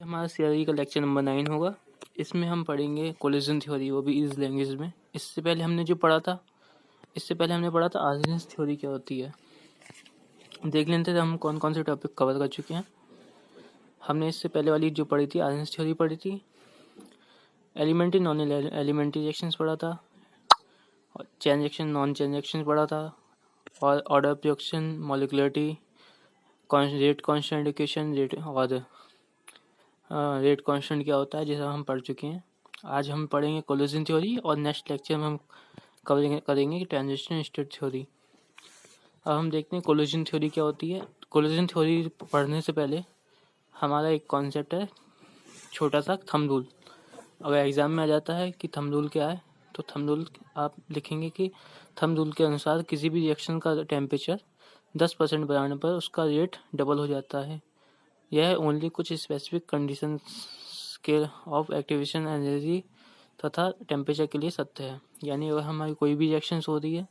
हमारा सीआरई का lecture number 9 होगा। इसमें हम पढ़ेंगे कोलिजन थ्योरी, वो भी इस लैंग्वेज में। इससे पहले हमने पढ़ा था आर्गेनिक्स थ्योरी क्या होती है। देख लेते थे हम कौन कौन से टॉपिक कवर कर चुके हैं। हमने इससे पहले वाली जो पढ़ी थी आर्गेनिक्स थ्योरी पढ़ी थी, एलिमेंट्री नॉन एलिमेंट्री रिएक्शंस पढ़ा था, chain reaction non chain reactions पढ़ा था, और order reaction, molecularity, rate constant equation, rate constant क्या होता है, जैसा हम पढ़ चुके हैं। आज हम पढ़ेंगे कोलिजन थ्योरी और नेक्स्ट लेक्चर में हम करेंगे ट्रांजिशन स्टेट थ्योरी। अब हम देखते हैं कोलिजन थ्योरी क्या होती है। कोलिजन थ्योरी पढ़ने से पहले हमारा एक कॉन्सेप्ट है, छोटा सा थंब रूल। अगर एग्जाम में आ जाता है कि थंब रूल क्या है, तो थंब रूल आप लिखेंगे कि थंब रूल के अनुसार किसी भी रिएक्शन का टेम्परेचर 10% बढ़ाने पर उसका रेट डबल हो जाता है। यह ओनली कुछ स्पेसिफिक कंडीशन के ऑफ एक्टिवेशन एनर्जी तथा टेम्परेचर के लिए सत्य है। यानी अगर हमारी कोई भी रिएक्शन हो रही है,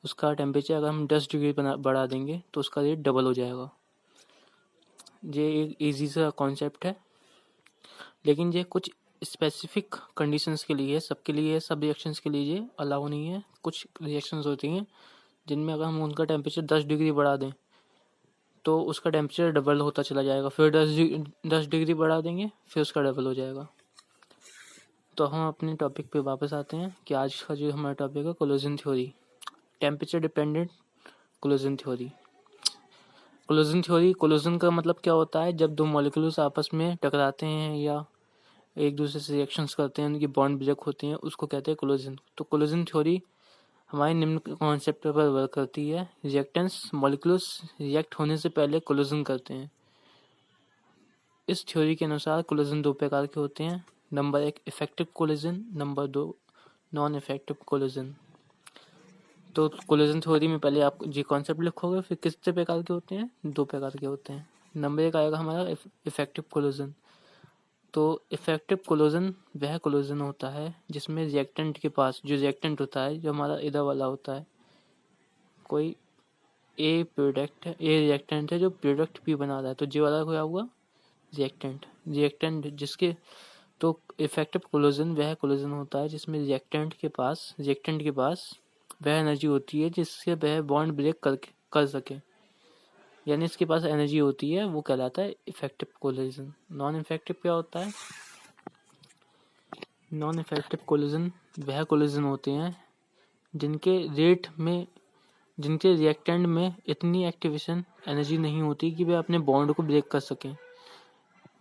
उसका टेम्परेचर अगर हम 10 डिग्री बढ़ा देंगे तो उसका रेट डबल हो जाएगा। ये एक ईजी सा कॉन्सेप्ट है, लेकिन ये कुछ स्पेसिफिक कंडीशंस के लिए है, सबके लिए, सब रिएक्शंस के लिए ये अलाउ नहीं है। कुछ रिएक्शंस होती हैं जिनमें अगर हम उनका टेम्परेचर 10 डिग्री बढ़ा दें तो उसका टेम्परेचर डबल होता चला जाएगा, फिर 10 डिग्री बढ़ा देंगे, फिर उसका डबल हो जाएगा। तो हम अपने टॉपिक पे वापस आते हैं कि आज का जो हमारा टॉपिक है collision theory, temperature dependent collision theory. Collision का मतलब क्या होता है, जब दो मॉलिक्यूल्स आपस में टकराते हैं या एक दूसरे से रिएक्शंस करते हैं, उनकी बॉन्ड ब्रेक होती हैं, उसको कहते हैं कोलिजन। तो कोलिजन थ्योरी हमारे निम्न कॉन्सेप्ट पर वर्क करती है। रिएक्टेंट्स मॉलिक्यूल्स रिएक्ट होने से पहले कोलिजन करते हैं। इस थ्योरी के अनुसार कोलिजन दो प्रकार के होते हैं। Number 1 effective collision, number 2 non effective collision. तो कोलिजन थ्योरी में पहले आप जी कॉन्सेप्ट लिखोगे, फिर कितने प्रकार के होते हैं, 2 प्रकार के होते हैं। नंबर 1 आएगा हमारा इफेक्टिव कोलिजन। तो इफेक्टिव कोलिजन वह कोलिजन होता है जिसमें रिएक्टेंट के पास, जो रिएक्टेंट होता है, जो हमारा इधर वाला होता है, कोई ए रिएक्टेंट है जो प्रोडक्ट भी बना रहा है, तो जे वाला क्या हुआ, रिएक्टेंट जिसके। तो इफेक्टिव कोलिजन वह कोलिजन होता है जिसमें रिएक्टेंट के पास वह एनर्जी होती है जिससे वह बॉन्ड ब्रेक कर सके, यानी इसके पास एनर्जी होती है, वो कहलाता है इफेक्टिव कोलिजन। नॉन इफेक्टिव क्या होता है, नॉन इफेक्टिव कोलिजन वह कोलिजन होते हैं जिनके रिएक्टेंट में इतनी एक्टिवेशन एनर्जी नहीं होती कि वे अपने बॉन्ड को ब्रेक कर सकें,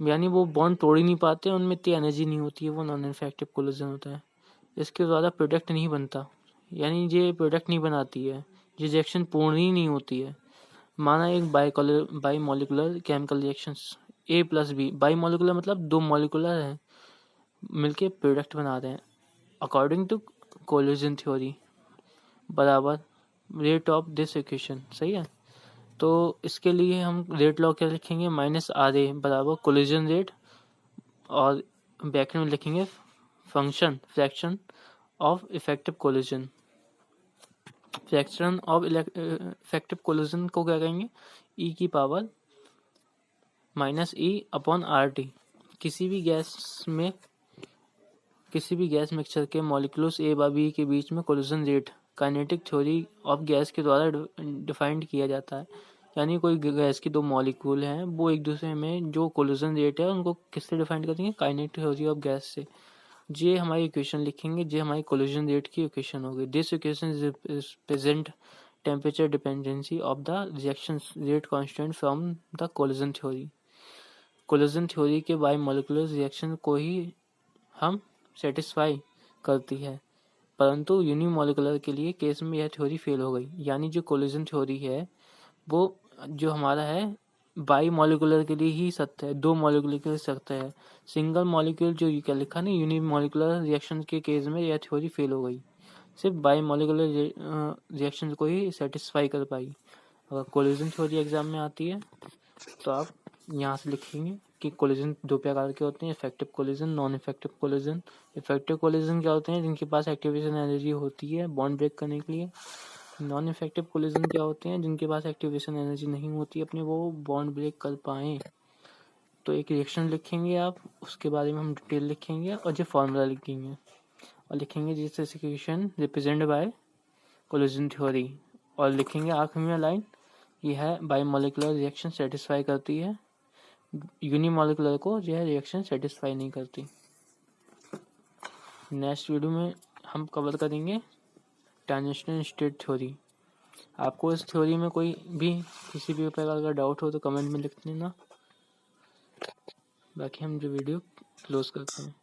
यानी वो बॉन्ड तोड़ ही नहीं पाते, उनमें इतनी एनर्जी नहीं होती है, वो नॉन इफेक्टिव कोलिजन होता है। इसके द्वारा प्रोडक्ट नहीं बनता, यानी ये प्रोडक्ट नहीं बनाती है, ये रिएक्शन पूर्ण ही नहीं होती है। माना एक by molecular chemical reactions A+B, by molecular मतलब 2 मॉलिकुलर हैं मिलके प्रोडक्ट बना रहे हैं, अकॉर्डिंग टू कोलिजन थ्योरी बराबर रेट ऑफ दिस इक्वेशन। सही है। तो इसके लिए हम रेट लॉ क्या लिखेंगे, -RA बराबर कोलिजन रेट, और ब्रैकेट में लिखेंगे fraction of effective collision. Fraction of effective collision को क्या कहेंगे, e⁻⁻ (E/RT). किसी भी गैस मिक्सचर के मॉलिक्यूल्स A व B के बीच में collision rate kinetic theory of gas के द्वारा डिफाइंड किया जाता है। यानी कोई गैस की 2 मॉलिक्यूल हैं, वो एक दूसरे में जो कोलिजन रेट है उनको किससे डिफाइंड करेंगे, काइनेटिक थ्योरी ऑफ गैस से। ये हमारी इक्वेशन लिखेंगे, ये हमारी कोलिजन रेट की इक्वेशन होगी। This equation is present temperature dependency of the reaction rate constant from the collision theory. Collision theory के बाई मॉलिकुलर रिएक्शन को ही हम सेटिस्फाई करती है, परंतु यूनिमॉलिकुलर के लिए केस में यह थ्योरी फेल हो गई। यानी जो कोलिजन थ्योरी है वो जो हमारा है बाई मॉलिकुलर के लिए ही सत्य है, 2 मॉलिकुलर के लिए सत्य है। सिंगल मॉलिक्यूल जो क्या लिखा नहीं, यूनिमॉलिकुलर रिएक्शन के केस में यह थ्योरी फेल हो गई, सिर्फ बाई मॉलिकुलर रिएक्शन को ही सेटिस्फाई कर पाई। अगर कोलिजन थ्योरी एग्जाम में आती है तो आप यहाँ से लिखेंगे कि कोलिजन 2 प्रकार के होते हैं, effective collision, non effective collision. Effective collision क्या होते हैं, जिनके पास एक्टिवेशन एनर्जी होती है बॉन्ड ब्रेक करने के लिए। नॉन इफेक्टिव कोलिजन क्या होते हैं, जिनके पास एक्टिवेशन एनर्जी नहीं होती अपने वो बॉन्ड ब्रेक कर पाएँ। तो एक रिएक्शन लिखेंगे आप, उसके बारे में हम डिटेल लिखेंगे और जो फार्मूला लिखेंगे और लिखेंगे this equation represent by collision theory, और लिखेंगे आखिर में लाइन ये है बायोमोलिकुलर रिएक्शन सेटिस्फाई करती है, यूनिमोलिकुलर को जो है रिएक्शन सेटिस्फाई नहीं करती। नेक्स्ट वीडियो में हम कवर करेंगे ट्रांजिशनल स्टेट थ्योरी। आपको इस थ्योरी में कोई भी किसी भी प्रकार का डाउट हो तो कमेंट में लिख देना। बाकी हम जो वीडियो क्लोज करते हैं।